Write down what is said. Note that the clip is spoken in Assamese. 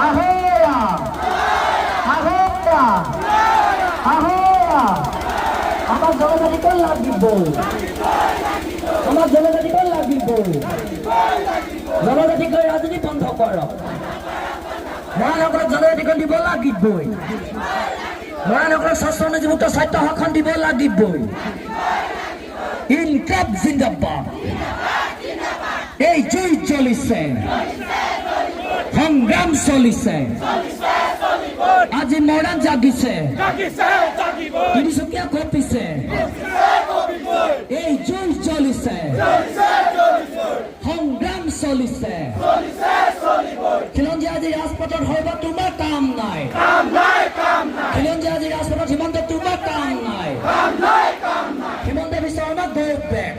আহোয়া আহোয়া আহোয়া আমার জনজাতি কোন লাগিব আমার জনজাতি কোন লাগিব জনজাতিক রাজনীতি বন্ধ কর মহানগর জনজাতিক দিব লাগিবই মহানগর শাসনযুক্ত সাহিত্য হকখন দিব লাগিবই ইনকাব জিন্দাবাদ এই জুই চলিছে সংগ্রাম চলিছে আজি মৰাণ জাগিছে তিনিচুকীয়া কঁপিছে এই জুই চলিছে সংগ্ৰাম চলিছে খিলঞ্জীয়া আজি ৰাজপথত হব তোমাৰ কাম নাই খিলঞ্জীয়া আজি ৰাজপথত হিমন্ত তোমাৰ কাম নাই হিমন্ত বিশ্ব শৰ্মা গো বেক